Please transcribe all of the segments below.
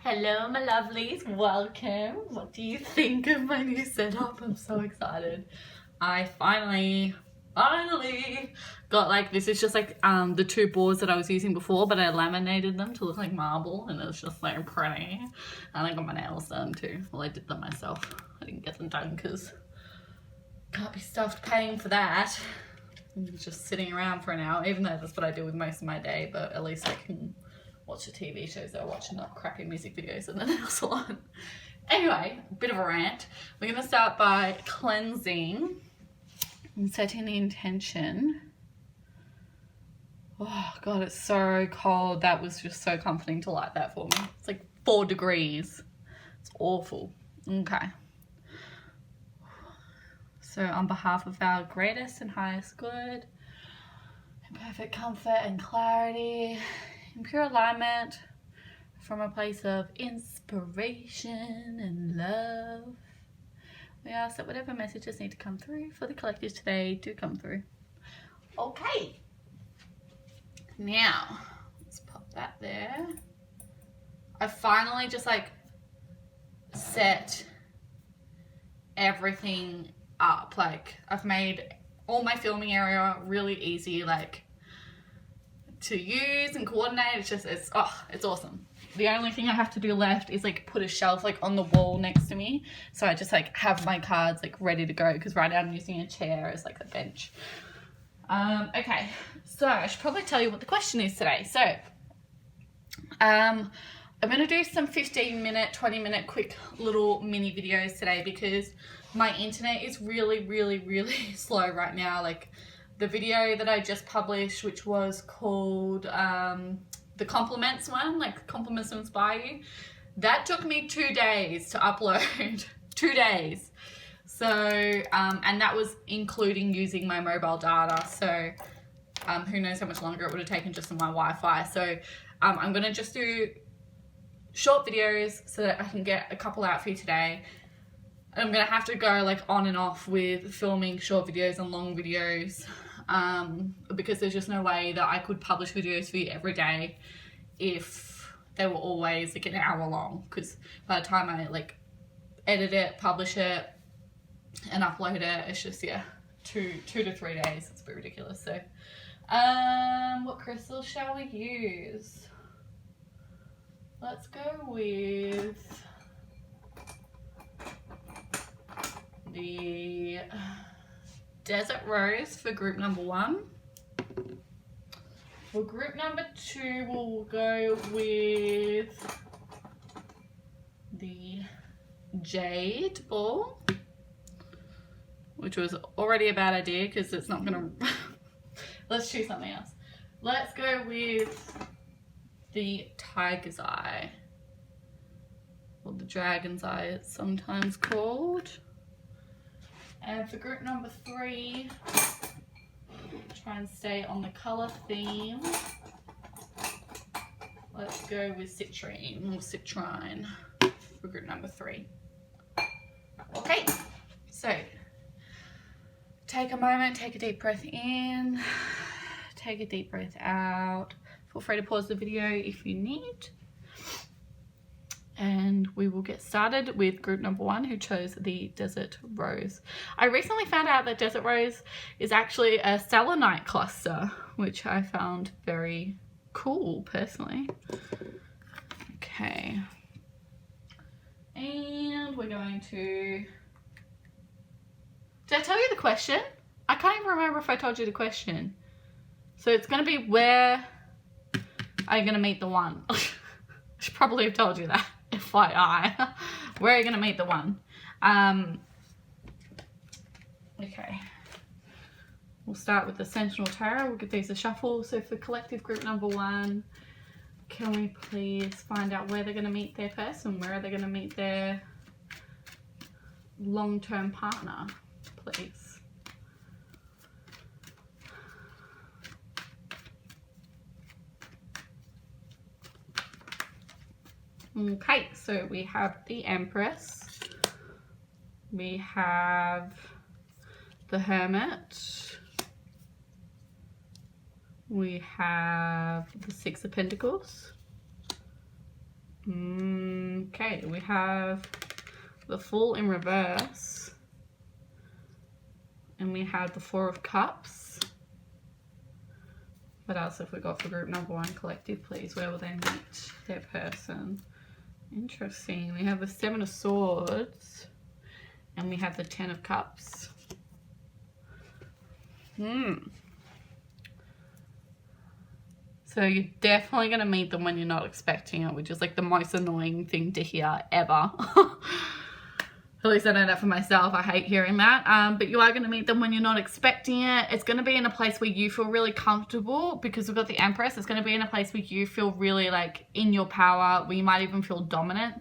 Hello my lovelies, welcome. What do you think of my new setup? I'm so excited. I finally got like, this is just like the two boards that I was using before, but I laminated them to look like marble and it's just so pretty. And I got my nails done too. Well, I did them myself. I didn't get them done because can't be stuffed paying for that. I'm just sitting around for an hour, even though that's what I do with most of my day, but at least I can watch the TV shows that I watch and not crappy music videos in the nail salon. Anyway, bit of a rant. We're going to start by cleansing and setting the intention. Oh God, it's so cold. That was just so comforting to light that for me. It's like 4 degrees. It's awful. Okay. So on behalf of our greatest and highest good, in perfect comfort and clarity, in pure alignment, from a place of inspiration and love, we ask that whatever messages need to come through for the collective today do come through. Okay. Now, let's pop that there. I finally just like set everything up. Like I've made all my filming area really easy, like to use and coordinate. It's just, it's awesome. The only thing I have to do left is like put a shelf like on the wall next to me, so I just like have my cards like ready to go, because right now I'm using a chair as like a bench. Okay, so I should probably tell you what the question is today. So I'm gonna do some 15-minute, 20-minute quick little mini videos today because my internet is really slow right now. Like the video that I just published, which was called the compliments one, like compliments to inspire you, that took me 2 days to upload. 2 days. So and that was including using my mobile data, so who knows how much longer it would have taken just on my Wi-Fi. So I'm gonna just do short videos so that I can get a couple out for you today. I'm gonna have to go like on and off with filming short videos and long videos, because there's just no way that I could publish videos for you every day if they were always like an hour long, because by the time I like edit it, publish it and upload it, it's just, yeah, two to 3 days. It's a bit ridiculous. So what crystal shall we use? Let's go with the Desert Rose for group number 1. For group number 2, we'll go with the Jade Ball, which was already a bad idea because it's not gonna let's choose something else. Let's go with the Tiger's Eye, or the Dragon's Eye it's sometimes called. And for group number 3, try and stay on the colour theme. Let's go with Citrine, or Citrine, for group number 3. Okay, so take a moment, take a deep breath in, take a deep breath out. Feel free to pause the video if you need. And we will get started with group number 1, who chose the Desert Rose. I recently found out that Desert Rose is actually a selenite cluster, which I found very cool personally. Okay. And we're going to... Did I tell you the question? I can't even remember if I told you the question. So it's going to be, where are you going to meet the one? I should probably have told you that. FYI. Where are you going to meet the one? Okay. We'll start with the Sentinel Tarot. We'll give these a shuffle. So for collective group number 1, can we please find out where they're going to meet their person? Where are they going to meet their long-term partner, please? Okay, so we have the Empress, we have the Hermit, we have the Six of Pentacles, Okay, we have the Fool in reverse. And we have the Four of Cups. What else have we got for group number 1? Collective, please. Where will they meet their person? Interesting. We have the Seven of Swords. And we have the Ten of Cups. So you're definitely going to meet them when you're not expecting it, which is like the most annoying thing to hear ever. At least I know that for myself. I hate hearing that. But you are going to meet them when you're not expecting it. It's going to be in a place where you feel really comfortable because we've got the Empress. It's going to be in a place where you feel really like in your power, where you might even feel dominant.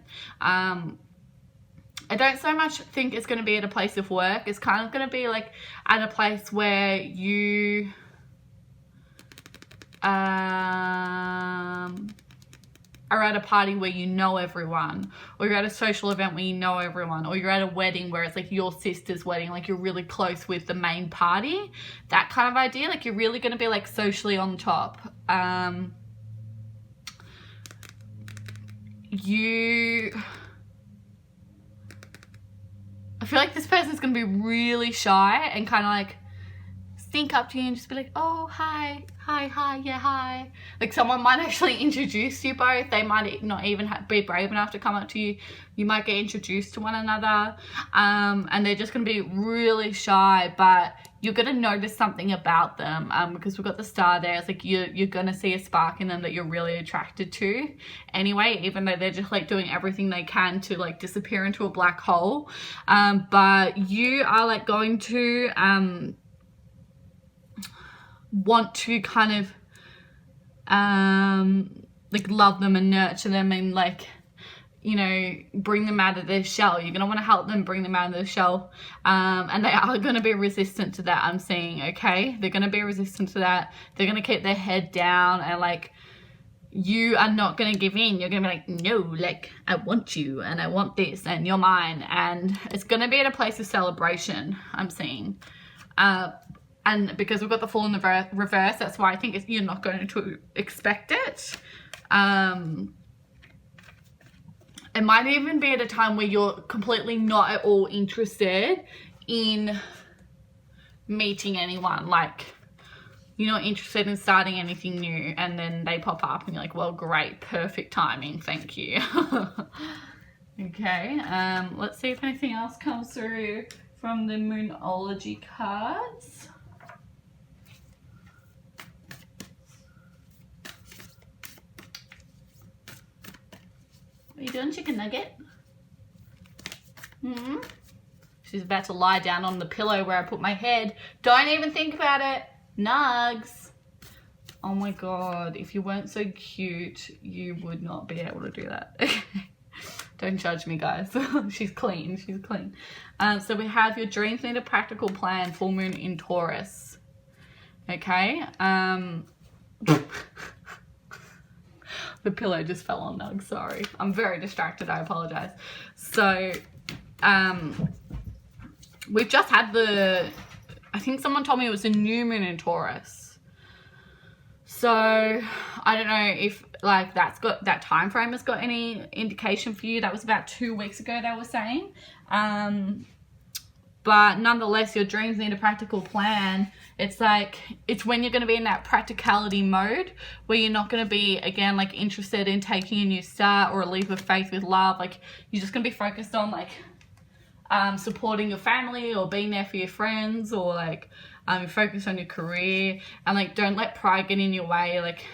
I don't so much think it's going to be at a place of work. It's kind of going to be like at a place where you are at a party where you know everyone, or you're at a social event where you know everyone, or you're at a wedding where it's like your sister's wedding, like you're really close with the main party, that kind of idea. Like you're really going to be like socially on top. I feel like this person's going to be really shy and kind of like think up to you and just be like, oh, hi, yeah, hi. Like someone might actually introduce you both. They might not even be brave enough to come up to you. You might get introduced to one another, and they're just going to be really shy, but you're going to notice something about them, because we've got the Star there. It's like you're going to see a spark in them that you're really attracted to anyway, even though they're just like doing everything they can to like disappear into a black hole. But you are like going to want to kind of like love them and nurture them and like, you know, bring them out of their shell. You're going to want to help them bring them out of their shell, and they are going to be resistant to that, I'm seeing. Okay, they're going to be resistant to that. They're going to keep their head down, and like you are not going to give in. You're going to be like, no, like I want you and I want this and you're mine, and it's going to be at a place of celebration, I'm seeing. And because we've got the Fool in the reverse, that's why I think you're not going to expect it. It might even be at a time where you're completely not at all interested in meeting anyone. Like, you're not interested in starting anything new, and then they pop up and you're like, well, great, perfect timing, thank you. Okay, let's see if anything else comes through from the Moonology cards. What are you doing, chicken nugget? She's about to lie down on the pillow where I put my head. Don't even think about it. Nugs. Oh my god, if you weren't so cute, you would not be able to do that. Don't judge me, guys. She's clean. She's clean. So we have your dreams need a practical plan. Full moon in Taurus. Okay. The pillow just fell on Nug, sorry. I'm very distracted, I apologize. So, we've just had I think someone told me it was a new moon in Taurus. So, I don't know if like that time frame has got any indication for you. That was about 2 weeks ago, they were saying. But nonetheless, your dreams need a practical plan. It's like, it's when you're going to be in that practicality mode where you're not going to be, again, like interested in taking a new start or a leap of faith with love. Like, you're just going to be focused on like supporting your family or being there for your friends, or like focus on your career, and like don't let pride get in your way. Like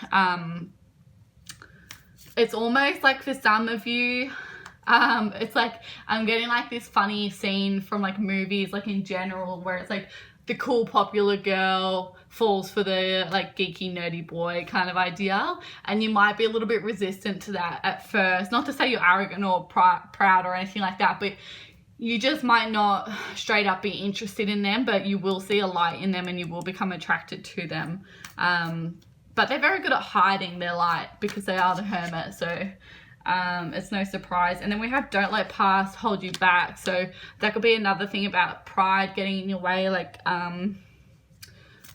it's almost like for some of you, it's like I'm getting like this funny scene from like movies, like in general, where it's like the cool popular girl falls for the like geeky nerdy boy kind of idea, and you might be a little bit resistant to that at first. Not to say you're arrogant or proud or anything like that, but you just might not straight up be interested in them, but you will see a light in them and you will become attracted to them. But they're very good at hiding their light because they are the hermit, so it's no surprise. And then we have don't let past hold you back. So that could be another thing about pride getting in your way, like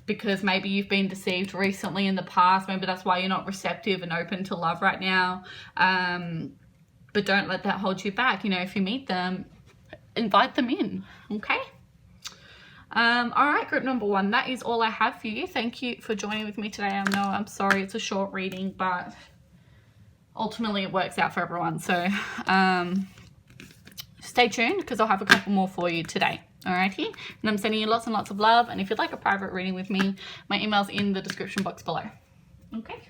because maybe you've been deceived recently in the past. Maybe that's why you're not receptive and open to love right now. but don't let that hold you back. You know, if you meet them, invite them in, okay? All right, group number 1, that is all I have for you. Thank you for joining with me today. I know, I'm sorry it's a short reading, but ultimately it works out for everyone. So stay tuned, because I'll have a couple more for you today. Alrighty, and I'm sending you lots and lots of love. And if you'd like a private reading with me, my email's in the description box below. Okay.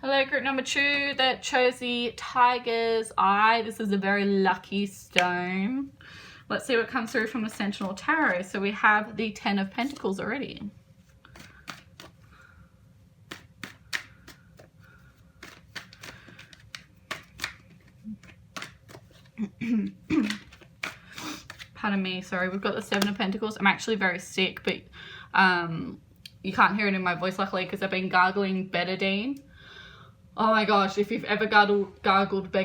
Hello, group number 2 that chose the Tiger's Eye. This is a very lucky stone. Let's see what comes through from the Sentinel Tarot. So we have the 10 of Pentacles already. Pardon me, sorry. We've got the 7 of Pentacles. I'm actually very sick, but you can't hear it in my voice, luckily, because I've been gargling betadine. Oh my gosh, if you've ever gargled I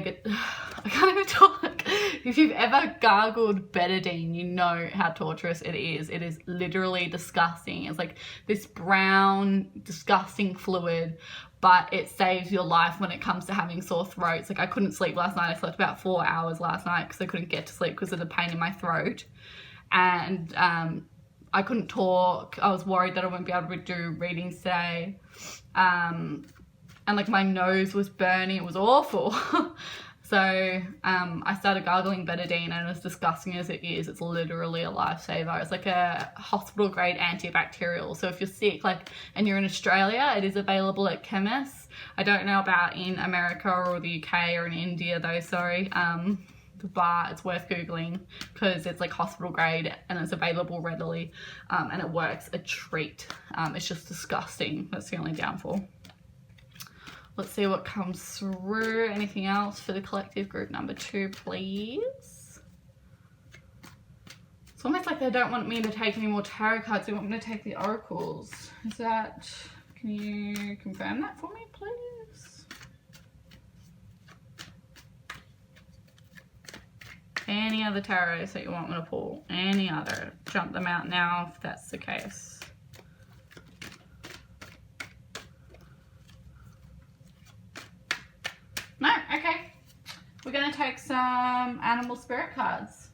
can't even talk. If you've ever gargled betadine, you know how torturous it is. It is literally disgusting. It's like this brown, disgusting fluid, but it saves your life when it comes to having sore throats. Like, I couldn't sleep last night. I slept about 4 hours last night because I couldn't get to sleep because of the pain in my throat. And I couldn't talk. I was worried that I wouldn't be able to do readings today. And like my nose was burning. It was awful. So I started gargling betadine, and as disgusting as it is, it's literally a lifesaver. It's like a hospital grade antibacterial. So if you're sick, like, and you're in Australia, it is available at chemists. I don't know about in America or the UK or in India though, sorry. But it's worth Googling, because it's like hospital grade and it's available readily, and it works a treat. It's just disgusting. That's the only downfall. Let's see what comes through. Anything else for the collective group number 2, please? It's almost like they don't want me to take any more tarot cards. They want me to take the oracles. Is that, can you confirm that for me, please? Any other tarots that you want me to pull? Any other? Jump them out now if that's the case. No? Okay. We're going to take some animal spirit cards.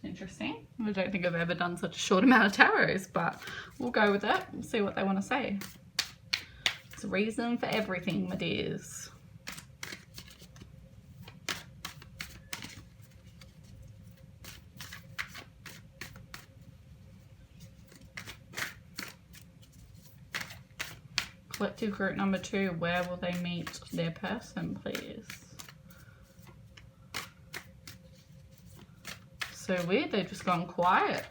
Interesting. I don't think I've ever done such a short amount of tarots, but we'll go with it. We'll see what they want to say. There's a reason for everything, my dears. Collective group number 2, where will they meet their person, please? So weird, they've just gone quiet.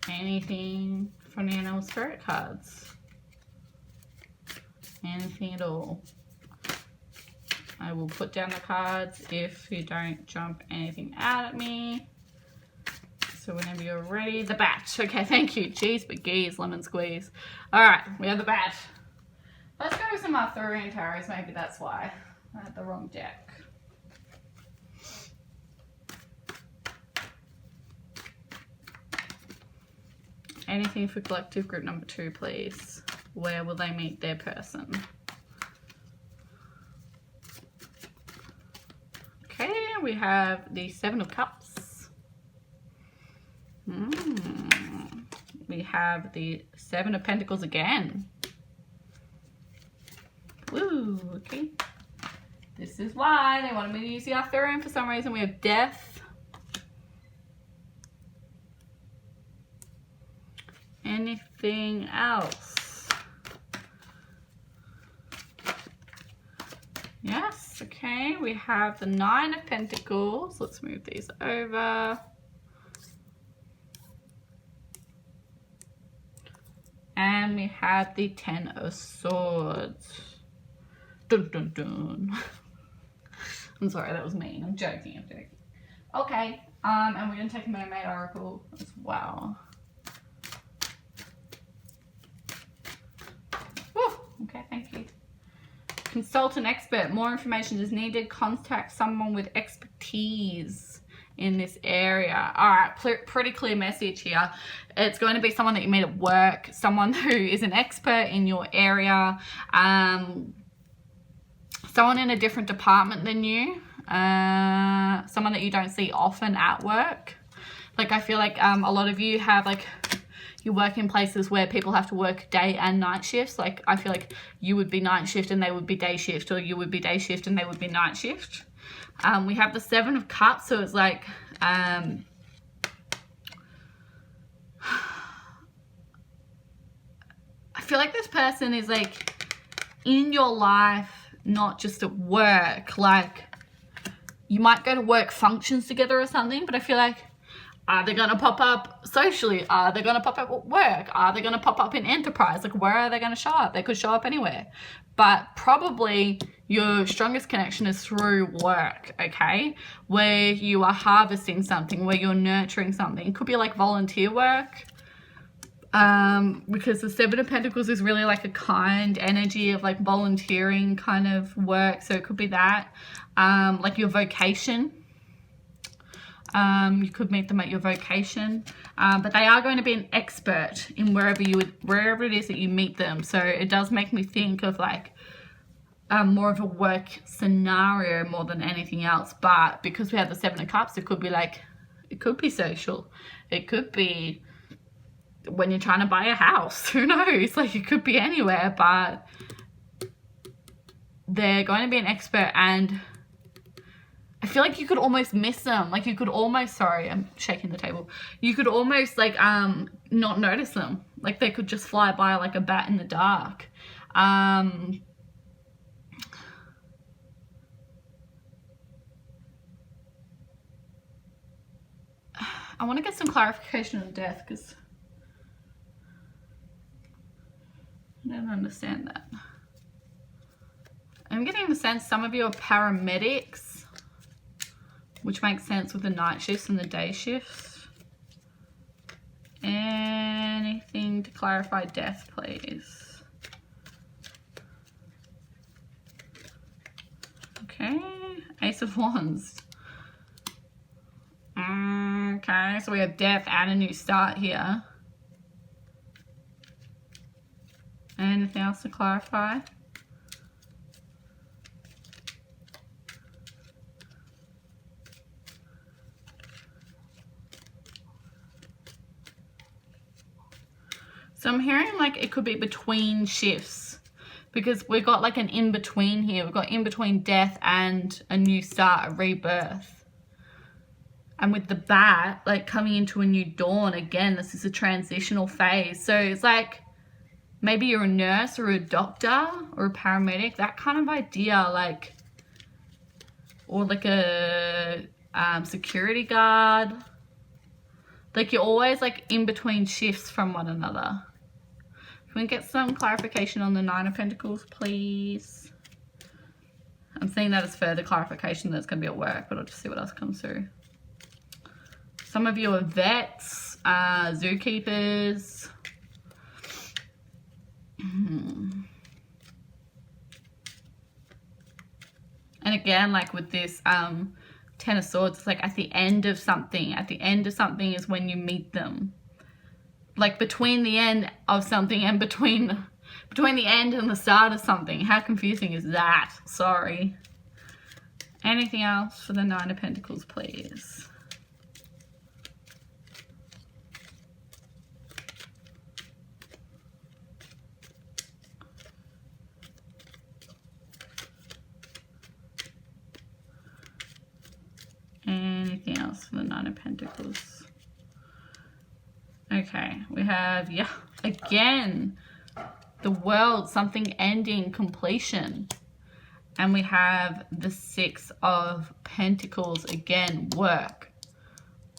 Anything from the animal spirit cards? Anything at all? I will put down the cards if you don't jump anything out at me. So whenever you're ready, the bat. Okay, thank you. Jeez, but geez, lemon squeeze. All right, we have the bat. Let's go with some Arthurian tarots. Maybe that's why I had the wrong deck. Anything for collective group number 2, please. Where will they meet their person? Okay, we have the 7 of Cups. We have the 7 of Pentacles again. Woo, okay. This is why they wanted me to use the Arthurian for some reason. We have Death. Anything else? Yes, okay. We have the 9 of Pentacles. Let's move these over. And we have the 10 of Swords. Dun dun dun. I'm sorry, that was mean. I'm joking, Okay, and we're gonna take a Mermaid Oracle as well. Woo, okay, thank you. Consult an expert. More information is needed. Contact someone with expertise in this area. All right, pretty clear message here. It's going to be someone that you meet at work, someone who is an expert in your area, someone in a different department than you, someone that you don't see often at work. Like, I feel like a lot of you have, like, you work in places where people have to work day and night shifts. Like, I feel like you would be night shift and they would be day shift, or you would be day shift and they would be night shift. We have the 7 of Cups, so it's like, I feel like this person is, like, in your life, not just at work. Like, you might go to work functions together or something, but I feel like, are they going to pop up socially? Are they going to pop up at work? Are they going to pop up in enterprise? Like, where are they going to show up? They could show up anywhere. But probably your strongest connection is through work, okay? Where you are harvesting something, where you're nurturing something. It could be like volunteer work. Because the 7 of Pentacles is really like a kind energy of like volunteering kind of work. So it could be that. Like your vocation. You could meet them at your vocation, but they are going to be an expert in wherever it is that you meet them. So it does make me think of like more of a work scenario more than anything else. But because we have the 7 of Cups, it could be like, it could be social. It could be when you're trying to buy a house. Who knows? Like, it could be anywhere, but they're going to be an expert, and I feel like you could almost miss them. Like, you could almost, sorry, I'm shaking the table. You could almost, like, not notice them. Like, they could just fly by like a bat in the dark. I want to get some clarification on death, because I don't understand that. I'm getting the sense some of you are paramedics, which makes sense with the night shifts and the day shifts. Anything to clarify death, please? Okay, Ace of Wands. Okay, so we have death and a new start here. Anything else to clarify? So I'm hearing like it could be between shifts, because we've got like an in-between here. We've got in-between death and a new start, a rebirth. And with the bat, like coming into a new dawn, again, this is a transitional phase. So it's like maybe you're a nurse or a doctor or a paramedic, that kind of idea, like, or like a security guard. Like, you're always like in between shifts from one another. Can we get some clarification on the 9 of Pentacles, please? I'm seeing that as further clarification that's going to be at work, but I'll just see what else comes through. Some of you are vets, zookeepers. And again, like with this 10 of Swords, it's like at the end of something. At the end of something is when you meet them. Like between the end of something and between the end and the start of something. How confusing is that? Sorry. Anything else for the 9 of Pentacles, please? Anything else for the 9 of Pentacles? Okay, we have, yeah, again, the World, something ending, completion. And we have the 6 of Pentacles, again, work.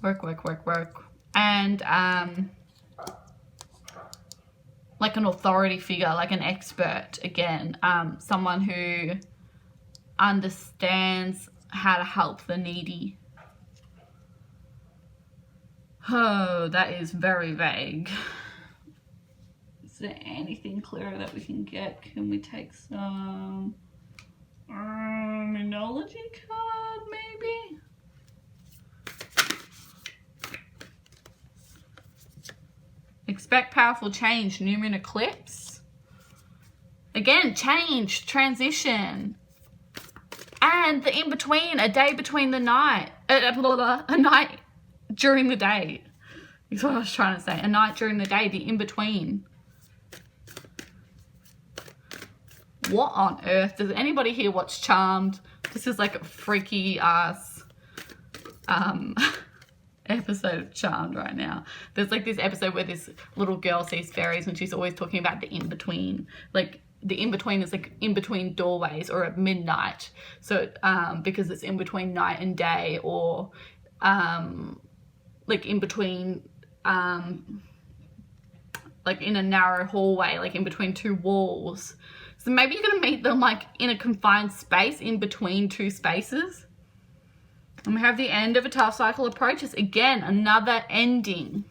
Work, work, work, work. And like an authority figure, like an expert, again, someone who understands how to help the needy. Oh, that is very vague. Is there anything clearer that we can get? Can we take some Moonology card, maybe? Expect powerful change. New moon eclipse. Again, change, transition. And the in-between, a day between the night. A night during the day. That's what I was trying to say. A night during the day, the in-between. What on earth? Does anybody here watch Charmed? This is like a freaky ass episode of Charmed right now. There's like this episode where this little girl sees fairies and she's always talking about the in-between. Like the in-between is like in between doorways or at midnight. So because it's in between night and day, or like in between like in a narrow hallway, like in between two walls. So maybe you're going to meet them like in a confined space in between two spaces. And we have the end of a tough cycle approaches. Again, another ending.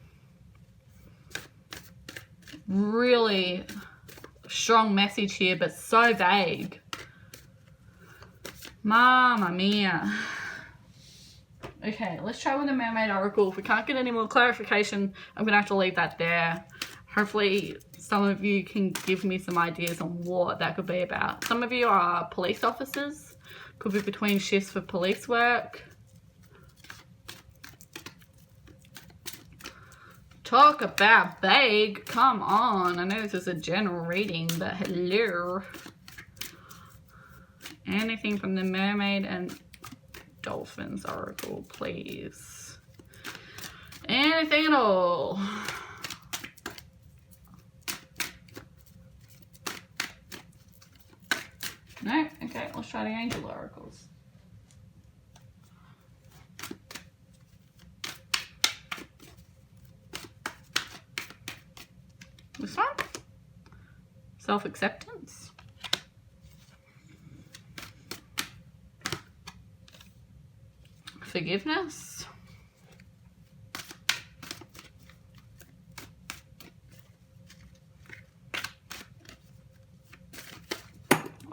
Really strong message here, but so vague. Mamma mia. Okay, let's try with the Mermaid Oracle. If we can't get any more clarification, I'm going to have to leave that there. Hopefully some of you can give me some ideas on what that could be about. Some of you are police officers. Could be between shifts for police work. Talk about vague. Come on. I know this is a general reading, but hello. Anything from the Mermaid and Dolphins Oracle, please. Anything at all. No? Okay, let's try the Angel Oracles. This one? Self-acceptance. Forgiveness.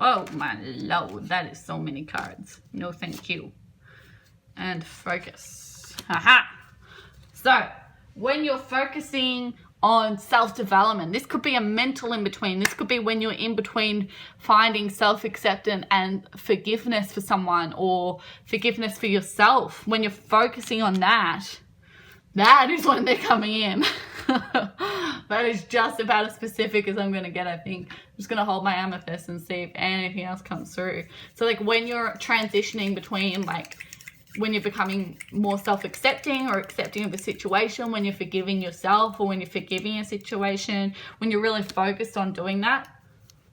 Oh my lord, that is so many cards. No thank you. And focus. Haha. So, when you're focusing on self-development, this could be a mental in-between. This could be when you're in between finding self-acceptance and forgiveness for someone, or forgiveness for yourself. When you're focusing on that, that is when they're coming in. That is just about as specific as I'm going to get, I think. I'm just going to hold my amethyst and see if anything else comes through. So like when you're transitioning between like when you're becoming more self-accepting or accepting of a situation, when you're forgiving yourself or when you're forgiving a situation, when you're really focused on doing that,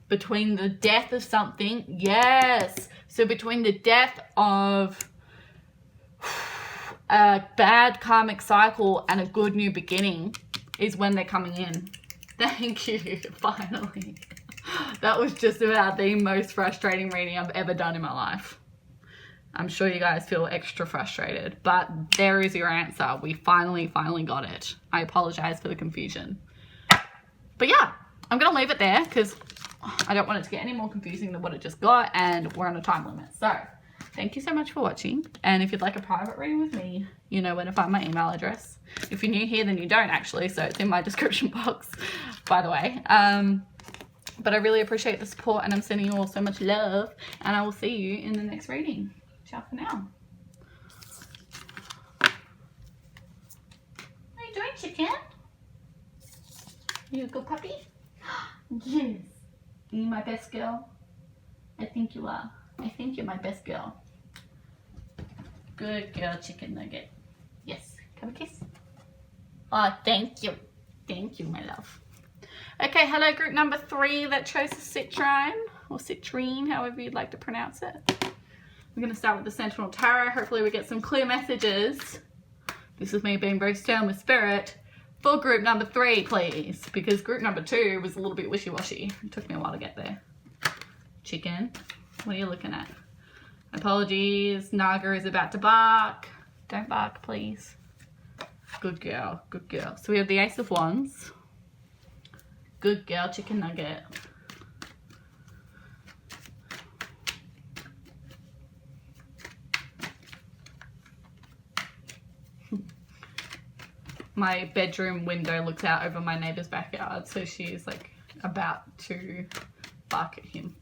between the death of something, yes. So between the death of a bad karmic cycle and a good new beginning is when they're coming in. Thank you, finally. That was just about the most frustrating reading I've ever done in my life. I'm sure you guys feel extra frustrated, but there is your answer. We finally got it. I apologize for the confusion. But yeah, I'm going to leave it there because I don't want it to get any more confusing than what it just got, and we're on a time limit. So thank you so much for watching. And if you'd like a private reading with me, you know where to find my email address. If you're new here, then you don't actually, so it's in my description box, by the way. But I really appreciate the support, and I'm sending you all so much love, and I will see you in the next reading. Ciao for now. What are you doing, chicken? You a good puppy? Yes. Are you my best girl? I think you are. I think you're my best girl. Good girl, chicken nugget. Yes. Come a kiss. Oh, thank you. Thank you, my love. Okay, hello group number 3 that chose Citrine, or Citrine, however you'd like to pronounce it. We're going to start with the Sentinel Tarot. Hopefully we get some clear messages. This is me being very stern with spirit. For group number 3, please. Because group number 2 was a little bit wishy-washy. It took me a while to get there. Chicken, what are you looking at? Apologies, Naga is about to bark. Don't bark, please. Good girl, good girl. So we have the Ace of Wands. Good girl, chicken nugget. my bedroom window looks out over my neighbour's backyard, so she's like about to bark at him.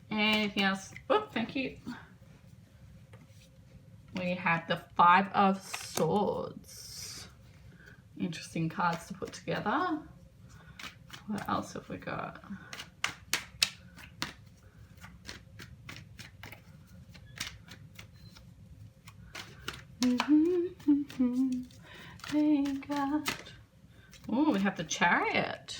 Anything else? Oh, thank you. We have the 5 of Swords. Interesting cards to put together. What else have we got? Oh, we have the Chariot.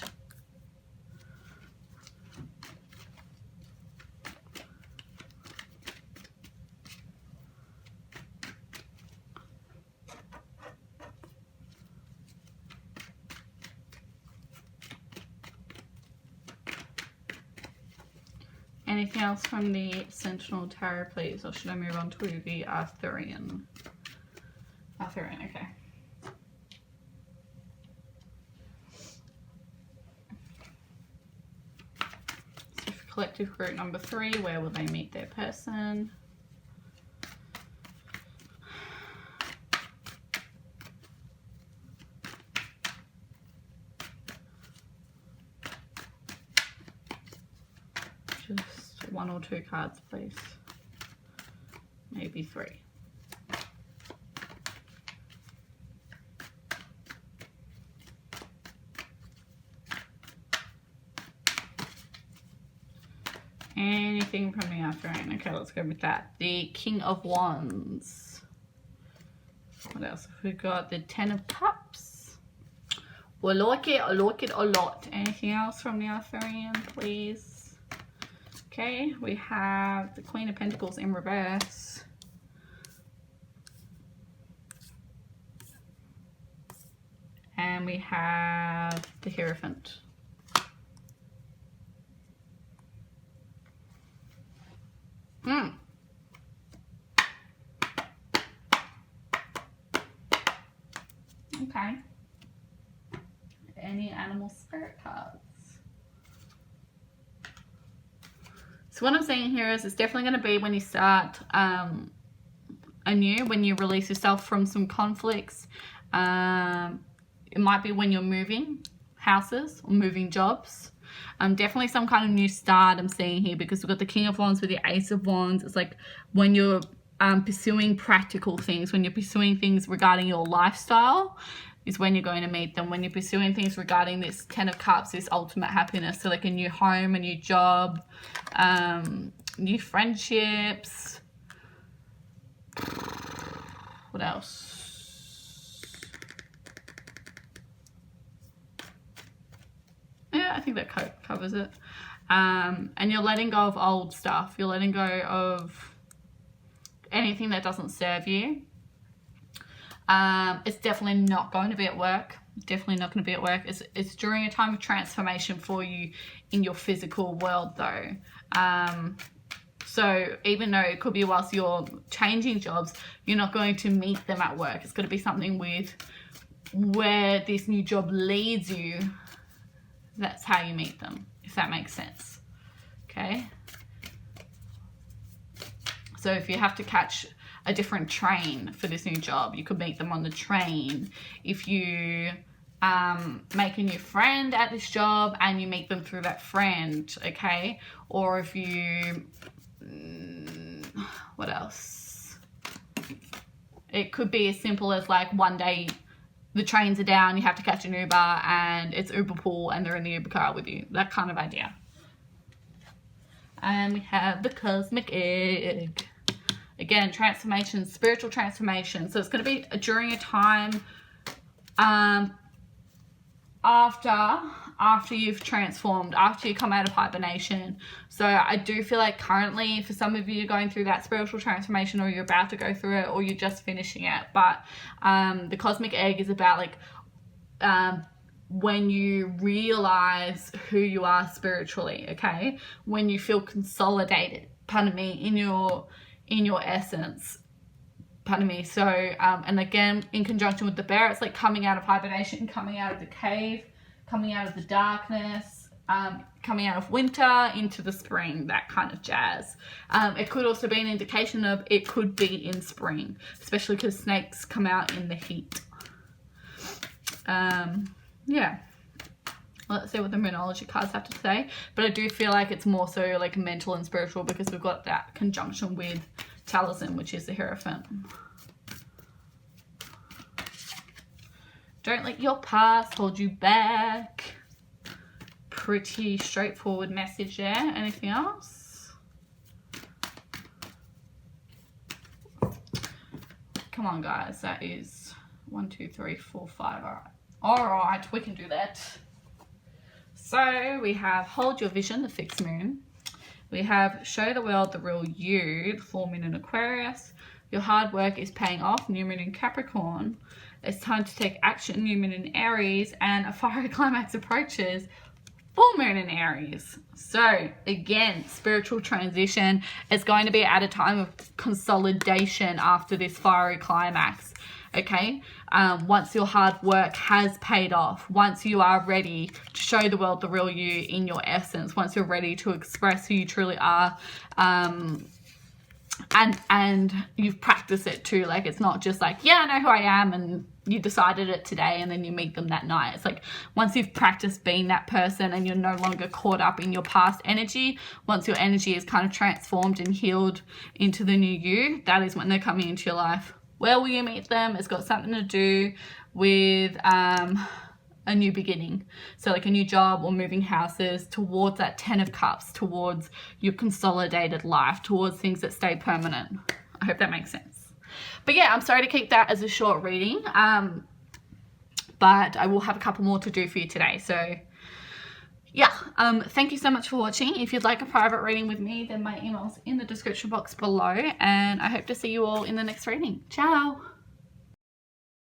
Anything else from the Sentinel Tarot, please? Or should I move on to the Arthurian? Arthurian, okay. So for collective group number 3, where will they meet their person? Just 1 or 2 cards, please. Maybe 3. Anything from the Arthurian? Okay, let's go with that. The King of Wands. What else have we got? The 10 of Cups. I like it a lot. Anything else from the Arthurian, please? Okay, we have the Queen of Pentacles in reverse. And we have the Hierophant. Okay. Any animal spirit cards? So what I'm saying here is it's definitely going to be when you start anew, when you release yourself from some conflicts. It might be when you're moving houses or moving jobs. Definitely some kind of new start I'm seeing here, because we've got the King of Wands with the Ace of Wands. It's like when you're pursuing practical things, when you're pursuing things regarding your lifestyle, is when you're going to meet them. When you're pursuing things regarding this 10 of Cups, this ultimate happiness, so like a new home, a new job, new friendships. What else? Yeah, I think that covers it. And you're letting go of old stuff. You're letting go of anything that doesn't serve you. It's definitely not going to be at work. Definitely not going to be at work. It's during a time of transformation for you in your physical world though. So even though it could be whilst you're changing jobs, you're not going to meet them at work. It's going to be something with where this new job leads you. That's how you meet them, if that makes sense. Okay. So if you have to catch a different train for this new job, you could meet them on the train. If you make a new friend at this job and you meet them through that friend, okay? Or if you, what else? It could be as simple as like one day the trains are down, you have to catch an Uber and it's Uber pool and they're in the Uber car with you. That kind of idea. And we have the Cosmic Egg. Again, transformation, spiritual transformation. So it's going to be during a time after you've transformed, after you come out of hibernation. So I do feel like currently for some of you you're going through that spiritual transformation, or you're about to go through it, or you're just finishing it. But the Cosmic Egg is about like when you realize who you are spiritually, okay? When you feel consolidated, pardon me, in your essence, pardon me. So and again, in conjunction with the bear, it's like coming out of hibernation, coming out of the cave, coming out of the darkness, coming out of winter into the spring, that kind of jazz. It could also be an indication of it could be in spring, especially because snakes come out in the heat. Yeah. Let's see what the Moonology cards have to say. But I do feel like it's more so like mental and spiritual because we've got that conjunction with Talisman, which is the Hierophant. Don't let your past hold you back. Pretty straightforward message there. Anything else? Come on, guys. That is 1, 2, 3, 4, 5. All right. All right, we can do that. So we have Hold Your Vision, the Fixed Moon. We have Show the World the Real You, the Full Moon in Aquarius. Your hard work is paying off, New Moon in Capricorn. It's time to take action, New Moon in Aries. And a fiery climax approaches, Full Moon in Aries. So again, spiritual transition is going to be at a time of consolidation after this fiery climax. Okay, once your hard work has paid off, once you are ready to show the world the real you in your essence, once you're ready to express who you truly are, and you've practiced it too. Like, it's not just like, yeah, I know who I am, and you decided it today and then you meet them that night. It's like, once you've practiced being that person and you're no longer caught up in your past energy, once your energy is kind of transformed and healed into the new you, that is when they're coming into your life. Where will you meet them? It's got something to do with a new beginning. So like a new job or moving houses, towards that 10 of Cups, towards your consolidated life, towards things that stay permanent. I hope that makes sense. But yeah, I'm sorry to keep that as a short reading. But I will have a couple more to do for you today. So yeah, thank you so much for watching. If you'd like a private reading with me, then my email's in the description box below, and I hope to see you all in the next reading. Ciao.